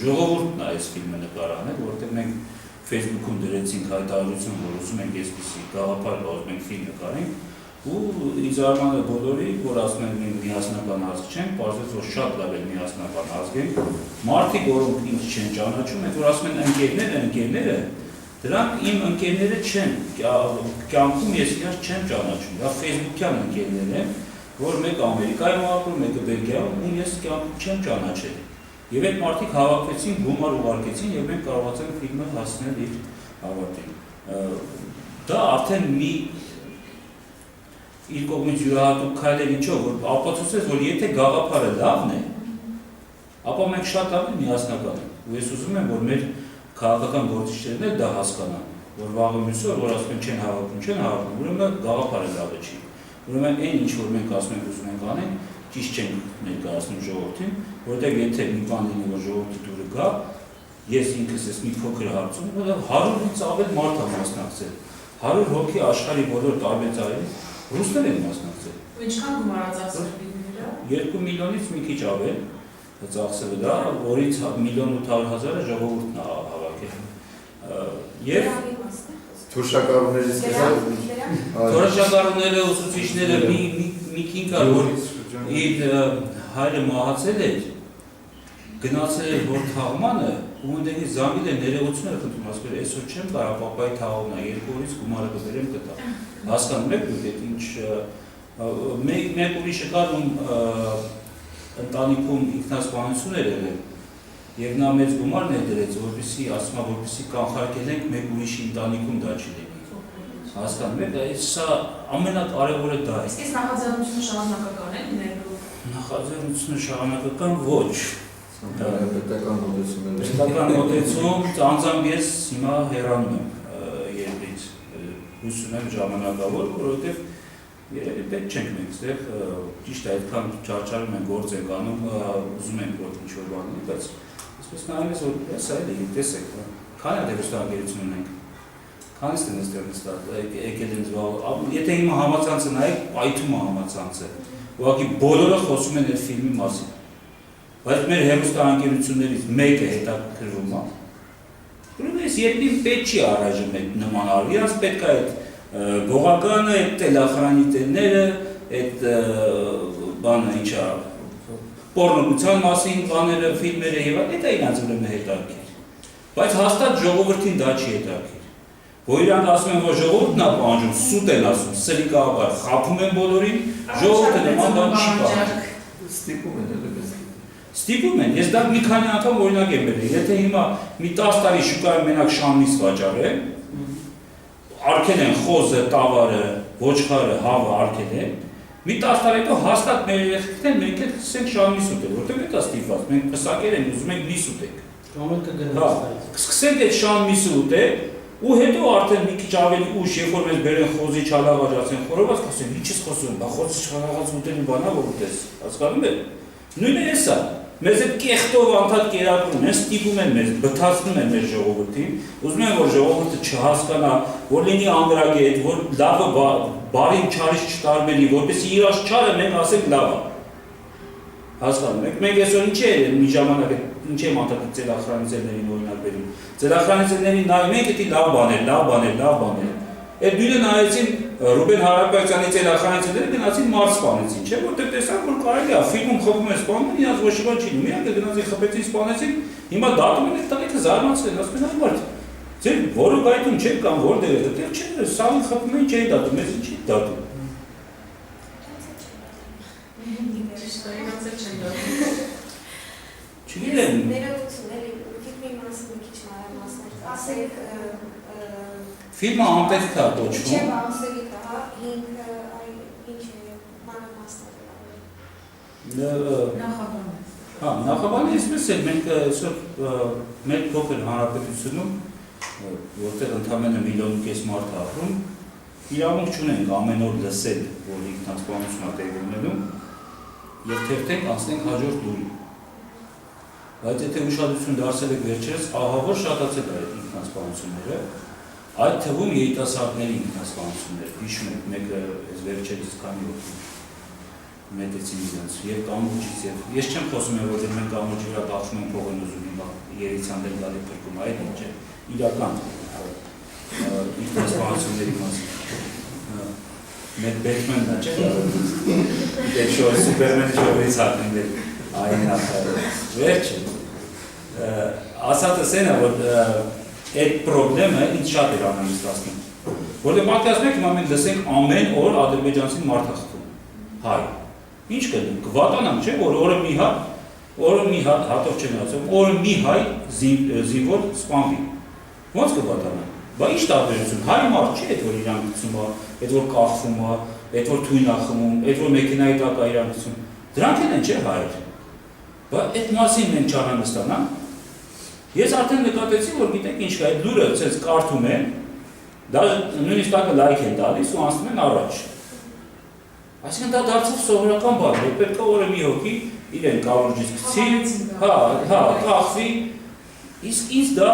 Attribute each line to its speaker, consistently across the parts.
Speaker 1: ժողովուրդն է այս ֆիլմը նկարահանել, որտեղ մենք Facebook-ում դրեցինք հայտարարություն, որ ուզում ենք այսպիսի գաղափար կա, ուզում ենք ֆիլմ նկարենք, ու իզարմանը բոլորի, որ ասում են մենք միասնական ազգ չենք, պարզվեց, որ շատ լավ է միասնական ազգ ենք, մարդիկ, որոնք ինձ չեն ճանաչում, այդ որ ասում են ընկերները, դրանք իմ ընկերները չեն, կյանքում ես իրաց չեմ ճանաչում, դա Facebook-յան ընկերներ են, որ մեկը Ամերիկայում ապրում, մեկը Բելգիայում, ու ես կյանքում չեմ ճանաչել։ Եվ այդ մարդիկ հավաքվեցին, գումար ուղարկեցին եւ մենք կարողացանք ֆիլմը հասնել իր ավարտին։ Դա արդեն մի իր կողմից յուրահատուկ քայլ է ինչով, որ ապացուցեց, որ եթե գաղափարը լավն է, ապա մենք շատ լավ միասնական ենք։ Ու ես ուզում եմ, որ մեր քաղաքական գործիչներն էլ դա հասկանան, որ վաղը մյուսը, որ ասում են չեն հավաքում, ուրեմն գաղափարը լավը չի։ Ուրեմն այն ինչ որ մենք ասում ենք ուզում ենք անենք, ճիշտ չենք ներկայացնում ժողովրդին, որտեղ եթե մի բան լինի, որ ժողովրդի դուրը գա, ես ինքս ես մի փոքր հարցում, որտեղ 100-ից ավել մարդ է մասնակցել, 100 հոգի աշխարհի բոլոր տարբեր ծայրերից ռուսներ են մասնակցել։
Speaker 2: Ինչքան գումար ծախսել ֆիլմերը։
Speaker 1: 2 միլիոնից մի քիչ ավել ծախսել դա, որից 1.800.000-ը ժողովուրդն է հավաքել։ Եվ
Speaker 3: թոշակառուներից
Speaker 1: թոշակառուները, ուսուցիչները մի քինքա որ իր հայրը մահացել էր, գնացել էր որ թաղմանը, ու ընդդեղի զանգել է ներողություն խնդրում, ասում էր այսօր չեմ կարող պապայի թաղումն է, 2 օրից գումարը կբերեմ կտա։ Հասկանում եք դուք այդ ինչ մեկ ուրիշը կար ում ընտանիքում ինքնասպանություն էր եղել եւ նա մեծ գումար ներդրեց, որպեսզի ասում է, որպեսզի կանխարգել ենք մեկ ուրիշի ընտանիքում դա չլինի։ Հասկանում եք, սա ամենակարևորը դա է։
Speaker 2: Իսկ այս նախաձեռնությունը շարունակական է լինելու։
Speaker 1: Նախաձեռնությունը շարունակական ոչ։
Speaker 3: Պետական մոտեցումներ։
Speaker 1: Պետական մոտեցում, անձամբ ես հիմա հեռանում եմ երկրից, հույս ունեմ ժամանակավոր, որովհետև երևի պետք չենք մենք այդտեղ ճիշտ այդքան չարչարում են գործ ենք անում, ուզում ենք որ ինչ-որ բան լինի, բայց այսպես նայում ես որ սա էլ է, տեսեք, քանի դեպստանգերություն ունենք, քանիստ են այստեղ նստած, եկել են զբաղվել, եթե հիմա համացանցը նայեք, պայթում է համացանցը, ուղղակի բոլորը խոսում են այդ ֆիլմի մասին, բայց մեր հեռուստաընկերություններից մեկը հետաքրքրվում է, ուրեմն այս երկրին պետք չի առայժմ այդ նման արվի, իրանց պետք է այդ գողականը, այդ տելախրանիտերները, այդ բանը ինչա, պորնոգության մասին բաները, ֆիլմերը եւ այդ է իրանց ուրեմն հետաքրքիր, բայց հաստատ ժողովրդին դա չի հետաքրքիր, որ իրանք ասում են, որ ժողովուրդն է պահանջում, սուտ են ասում, սրիկաբար, խաբում են բոլորին, ժողովուրդը նման բան չի պահանջում։ Ստիպում են, ես դա մի քանի անգամ օրինակ եմ բերել, եթե հիմա մի 10 տարի շուկայում մենակ շամնիս վաճառեն, արկել են խոզը, տավարը, ոչխարը, հավը արկել են, մի 10 տարի հետո հաստատ մեր երեխեքներն մենք էլ սկսենք շամնիս ուտել, որտեղ է դա ստիպված, մենք պսակեր ենք, ուզում ենք միս ուտենք։ Սկսենք այդ շամնիսը ուտել, ու հետո արդեն մի քիչ ավելի ուշ, երբ որ մեզ բերեն խոզի չալաղաջ, ասեն խորոված, ասեն, ի՞նչ ես խոսում, բա խոզի չալաղաջ ուտելու բան է որ ուտես, հասկանում եք։ Նույնը էս է, մեզ այդ կեղտով անդադ կերակրում են, ստիպում են մեզ, բթացնում են մեր ժողովրդին, ուզում են որ ժողովուրդը չհասկանա, որ լինի անգրագետ, որ լավը բարին չարից չտարբերի, որպեսզի իր աշխարհը մենք ասենք լավ է։ Հասկանում եք, մենք այսօր ինչ է մի ժամանակ ինչ եմ անդադար ծելախրանիցերներին օրինակ բերում։ Ծելախրանիցերներին նայում ենք էդի լավ բաներ։ Այդ դույնը նայեցին Ռուբեն Հարապետյանի ծելախրանիցերները գնացին մարդ սպանեցին, չէ՞ որտեղ տեսան որ կարելի է ֆիլմում խփում են սպանում, իրաց ոչ մի բան չի լինում, իրանք գնացին խփեցին սպանեցին, հիմա դատում են այդ տղեկը զարմացել են, ասում են այ մարդ, ձեր որը գայթում չէ կամ որտեղ է, այդտեղ չէ, սաղին խփում են չէի դատում, մեզ ինչի դատում։ Չգիտեմ։
Speaker 4: Ներողություն, էլի ֆիլմի մասին մի քիչ մանրամասներ ասեք,
Speaker 1: ֆիլմը անպետք է կոչվում։
Speaker 4: Չէ, ասեք, հա, ինչ մանրամասներ։
Speaker 1: Հա, նախաբանը այսպես է, մենք այսօր մեր փոքր հանրապետությունում, որտեղ ընդամենը 1.5 միլիոն մարդ ապրում, իրավունք չունենք ամեն օր լսել, որ ինքնասպանություն է տեղի ունենում, եւ թերթենք անցնենք հաջորդ լուրին։ Բայց եթե ուշադրություն դարձել եք վերջերս, ահավոր շատացել է այդ ինքնասպանությունները, այդ թվում երիտասարդների ինքնասպանություններ, հիշում եք մեկը այս վերջերից քանի օր մետեցին իրենց, եւ կամուրջից, եւ ես չեմ խոսում որ մենք կամուրջի վրա բախվում ենք փողն ուզում հիմա, երիցան դեմ գալի փրկում, այդ ինչ է, իրական ինքնասպանությունների մասին։ Մեր Բեթմենն է, չէ՞, դե շոր Սուպերմենը շորից հատնվել այն նախարարը։ Վերջը, ասածը սենը, որ այդ պրոբլեմը ինձ շատ էր անհանգստացնում։ Որտեղ պատկերացնում եք, հիմա մենք լսենք ամեն օր ադրբեջանցին մարդ է խփում, հայ։ Ինչ կլինի, կվատանանք, չէ՞, որ օրը մի հատ հատով չեմ ասում, օրը մի հայ զինվոր սպանվի։ Ոնց կվատանանք։ Բա ինչ տարբերություն, հայ մարդ չի, այդ որ իրան գցում է, այդ որ կախվում է, այդ որ թույն է խմում, այդ որ մեքենայի տակ է իրան գցում։ Դրանք են չէ հայեր։ Բա այդ մասին մենք չանհանգստանանք։ Ես արդեն նկատեցի, որ գիտեք ինչ կա, այդ լուրը ցած կարդում են, դա նույնիսկ տակը լայք են տալիս ու անցնում են առաջ։ Այսինքն դա դարձավ սովորական բան, որ պետք է օրը մի հոգի իրեն կավուրջից գցի, կախվի, իսկ ինձ դա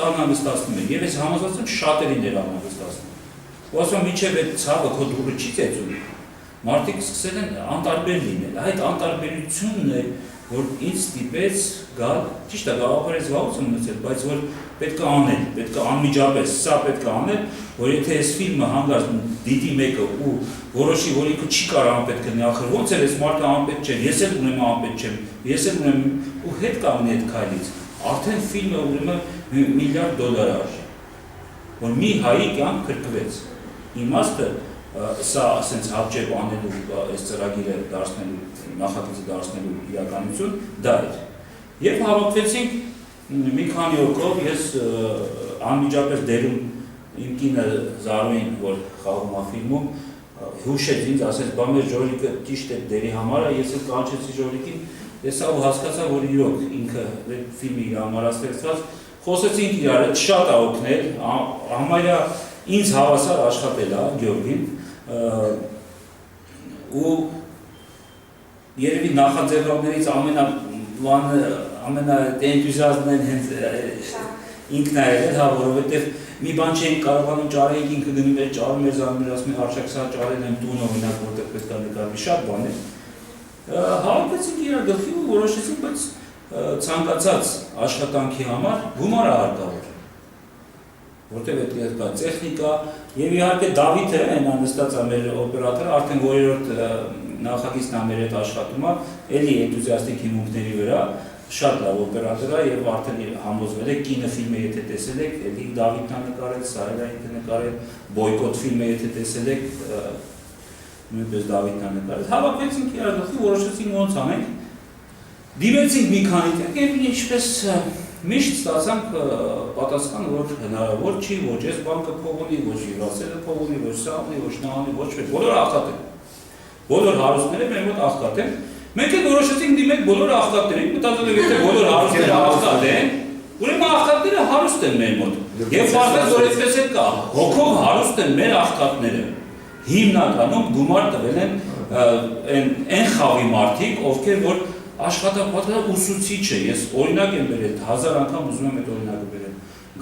Speaker 1: անհանգստացնում է, եւ ես համոզված եմ շատերին էր անհանգստացնում։ Ու ասում եմ, մինչև այդ ցավը քո դուրը չի ծեծում, մարդիկ սկսել են անտարբեր լինել, այդ անտարբերությունն է, որ ինձ ստիպեց գալ, ճիշտ է, գաղափարից վաղուց եմ մտածել, բայց որ պետք է անել, պետք է անմիջապես, սա պետք է անել, որ եթե այս ֆիլմը հանգած դիտի մեկը ու որոշի, որ ինքը չի կարող անպետք լինի, ախր ոնց էր այս մարդը անպետք չէ, ես էլ ունեմ անպետք չեմ, ես էլ ունեմ ու հետ կանգնի այդ քայլից, արդեն ֆիլմը ուրեմն $1 միլիարդ արժի, որ մի հայի կյանք փրկվեց, իմաստը սա ասենց հապճեպ անելու այս ծրագիրը դարձնելու, նախագիծը դարձնելու իրականություն դա էր։ Եվ հավաքվեցինք մի քանի օրով, ես անմիջապես դերում իմ կինը Զարուին, որ խաղում է ֆիլմում, հուշեց ինձ, ասեց, բա մեր Ժորիկը ճիշտ է դերի համար է, ես էլ կանչեցի Ժորիկին, տեսա ու հասկացա, որ իրոք ինքը ֆիլմի իր համար ստեղծված, խոսեցինք իրար, շատ է օգնել, համարյա ինձ հավասար աշխատել է Գյորգին, ու երևի նախաձեռնողներից ամենաենտուզիազմն են հենց ինքն է եղել, հա, որովհետև մի բան չէինք կարողանում ճարեինք, ինքը գնում էր ճարում էր զարմեր, ասում էր արշակ սա ճարել եմ տուն օրինակ, որտեղ պետք է նկարվի, շատ բան էր։ Հավաքվեցինք իրար գլխի ու որոշեցինք, բայց ցանկացած աշխատանքի համար գումար է հարկավոր։ Որտեղ այդ կա տեխնիկա, եւ իհարկե Դավիթը, այն նստած է մեր օպերատորը, արդեն որերորդ նախագիծն է մեր հետ աշխատում է, էլի էնտուզիաստիկ հիմունքների վրա, շատ լավ օպերատոր է եւ արդեն համոզվել է կինը ֆիլմը եթե տեսել եք, էլի Դավիթն է նկարել, Սարելը ինքը նկարել, Բոյկոտ ֆիլմը եթե տեսել եք, նույնպես Դավիթն է նկարել։ Հավաքվեցինք իրար գլխի, որոշեցինք ոնց անենք։ Դիմեցինք մի քանի տեղ եւ ինչպես միշտ ստացանք պատասխան, որ հնարավոր չի, ոչ այս բանկը փող ունի, ոչ Իրասելը փող ունի, ոչ սա ունի, ոչ նա ունի, ոչ մեկ, բոլորը աղքատ են։ Բոլոր հարուստները մեր մոտ աղքատ են։ Մենք էլ որոշեցինք դիմել բոլոր աղքատներին, մտածել եմ, եթե բոլոր հարուստները աղքատ են, ուրեմն աղքատները հարուստ են մեր մոտ։ Եվ պարզվեց, որ այդպես էլ կա, հոգով հարուստ են մեր աղքատները։ Հիմնականում գումար տվել են այն խավի մարդիկ, ովքեր որ աշխատապատը ուսուցիչ է, ես օրինակ եմ բերել, 1000 անգամ ուզում եմ այդ օրինակը բերել,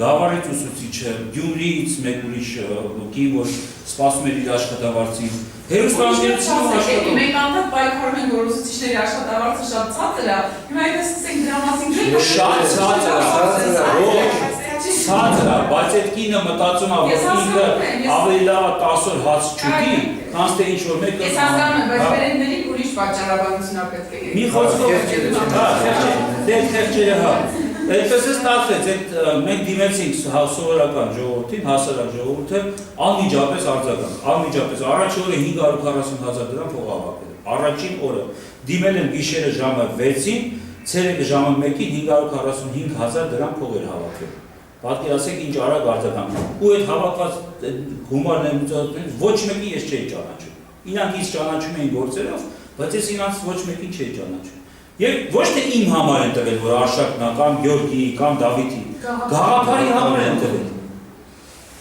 Speaker 1: Գավառից ուսուցիչը, Գյումրիից մեկ ուրիշ կին, որ սպասում էր իր աշխատավարձին, հերոստանգերությունում աշխատում։
Speaker 2: Մենք անդակ պայքարում ենք, որ ուսուցիչների աշխատավարձը շատ ցածր է, հիմա եթե սկսենք դրա մասին
Speaker 1: շատ ցածր է, բայց այդ կինը մտածում է, որ ինքը ավելի լավ է 10 օր հաց չուտի, քան թե ինչ-որ մեկը։
Speaker 2: Ես հասկանում եմ, բայց վերևների ուրիշ պատճառաբանություն է պետք է։
Speaker 1: Մի խոսքով խեղճերը հա։ Այդպես է ստացվեց, մենք դիմեցինք սովորական ժողովրդին, հասարակ ժողովուրդը անմիջապես արձագանք, անմիջապես առաջին օրը 540,000 դրամ փող հավաքել, առաջին օրը դիմել են գիշերը ժամը 6-ին, ցերեկը ժամը 1-ին 545,000 դրամ փող էր հավաքել։ Պատկերացեք ինչ արագ արձագանք։ Ու այդ հավաքված գումարների միջոցով ոչ մեկին ես չէի ճանաչում։ Իրանք ինձ ճանաչում էին գործերով, բայց ես իրանց ոչ մեկին չէի ճանաչում։ Եվ ոչ թե իմ համար են տվել, որ Արշակն է, կամ Գյորգի, կամ Դավիթի, գաղափարի համար են տվել։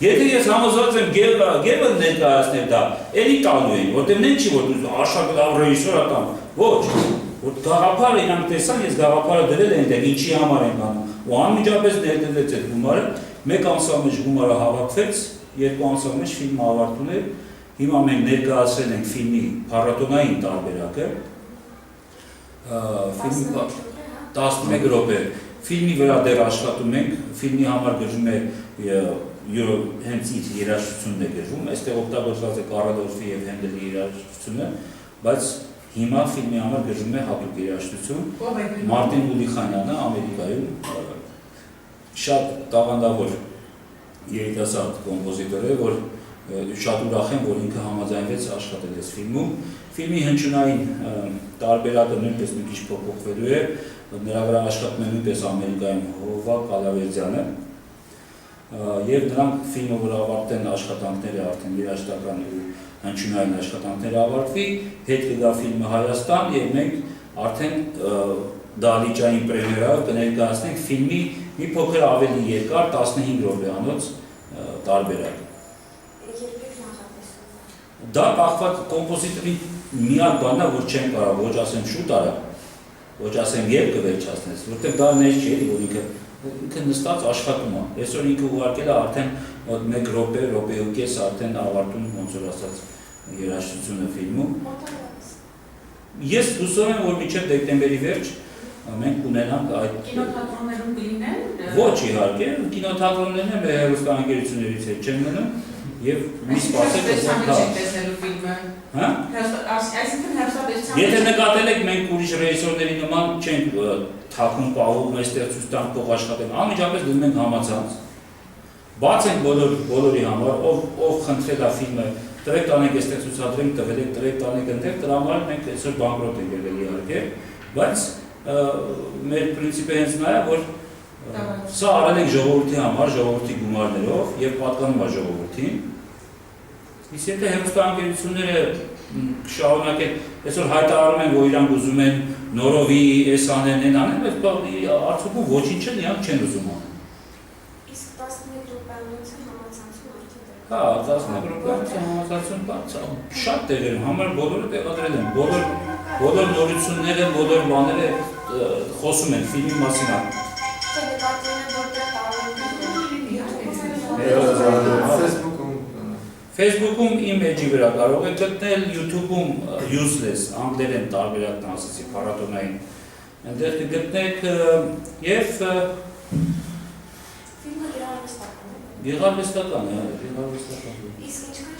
Speaker 1: Եթե ես համոզված եմ գևը ներկայացնել դա, էլի տալու էին, որտեղ նեն չի, որ Արշակը լավ ռեժիսոր է տան, ոչ, որ գաղափարը իրանք տեսան, ես գաղափարը դրել են դեր, ինչի համար են անում, ու անմիջապես ներդրվեց այդ գումարը, մեկ ամսվա մեջ գումարը հավաքվեց, 2 ամսվա մեջ ֆիլմը ավարտում էր, հիմա մենք ներկայացրել ենք ֆիլմի փառատոնային տարբերակը, ֆիլմը 11 րոպե, ֆիլմի վրա դեռ աշխատում ենք, ֆիլմի համար գրում է հենց իր երաժշտությունն է գրում, այստեղ օգտագործված է Կարադորֆի եւ Հենդելի երաժշտությունը, բայց հիմա ֆիլմի համար գրում է հատուկ երաժշտություն։ Մարտին Ուլիխանյանը Ամերիկայում շատ տաղանդավոր երիտասարդ կոմպոզիտոր է, որ շատ ուրախ եմ, որ ինքը համաձայնվեց աշխատել այս ֆիլմում։ Ֆիլմի հնչյունային տարբերակը նույնպես մի քիչ փոփոխվելու է, նրա վրա աշխատում է նույնպես Ամերիկայում Հովվա Կալավերձյանը, եւ նրանք ֆիլմը որ ավարտեն աշխատանքները արդեն երաժշտական ու հնչյունային աշխատանքները ավարտվի, հետ կգա ֆիլմը Հայաստան եւ մենք արդեն դահլիճային պրեմիերայով կներկայացնենք ֆիլմի մի փոքր ավելի երկար 15 րոպեանոց տարբերակ։ Դա կախված կոմպոզիտորի միակ բանն է, որ չեն կարող ոչ ասեմ շուտ արա, ոչ ասեմ երբ կվերջացնես, որտեղ դա ներս չի, որ ինքը նստած աշխատում է։ Այսօր ինքը ուղարկել է արդեն 1 րոպե, րոպեուկես արդեն ավարտում ոնց որ ասած երաժշտությունը ֆիլմում։ Ես հուսով եմ, որ մինչև դեկտեմբերի վերջ մենք ունենանք այդ
Speaker 2: Կինոթատրոններում կլինեն։
Speaker 1: Ոչ իհարկե, կինոթատրոններն են մեր հեռուստաընկերություններից հետ չեն մնում եւ մի սպասեք
Speaker 2: տեսնելու ֆիլմը։
Speaker 1: Հա?
Speaker 2: Այսինքն հերթապետության։
Speaker 1: Եթե նկատել եք, մենք ուրիշ ռեժիսորների նման չենք թաքուն պահում, այստեղ ցույց տանք փող աշխատենք, անմիջապես դնում ենք համացանց։ Բաց ենք բոլորի համար, ով խնդրել է ֆիլմը, տվեք տանեք այստեղ ցուցադրենք, տվել եք, տվեք տանեք այնտեղ, դրա համար մենք այսօր բանկրոտ ենք եղել իհարկե, բայց մեր պրինցիպը հենց նա է, որ սա արել ենք ժողովրդի համար, ժողովրդի գումարներով եւ պատկանում է ժողովրդին։ Իսկ եթե հեռուստաընկերությունները շարունակեն, այսօր հայտարարում են, որ իրանք ուզում են նորովի, էս անեն, այն անեն, բայց արդյունքում ոչինչ են, իրանք չեն ուզում անել։
Speaker 4: Իսկ 11 րոպեանոցը համացանցում արդեն դեռ։
Speaker 1: Հա, 11 րոպեանոցը համացանցում բաց, շատ տեղերում, համար բոլորը տեղադրել են, բոլոր նորությունները, բոլոր բաները խոսում են ֆիլմի մասին։
Speaker 4: Թե նկատել են որտեղ
Speaker 1: Facebook-ում իմ էջի վրա կարող եք գտնել, YouTube-ում useless, անգլերեն տարբերակն ասեցի, փառատոնային, այնտեղ կգտնեք եւ
Speaker 4: ֆիլմը գեղարվեստական է։
Speaker 1: գեղարվեստական է, գեղարվեստական։
Speaker 4: Իսկ ինչքան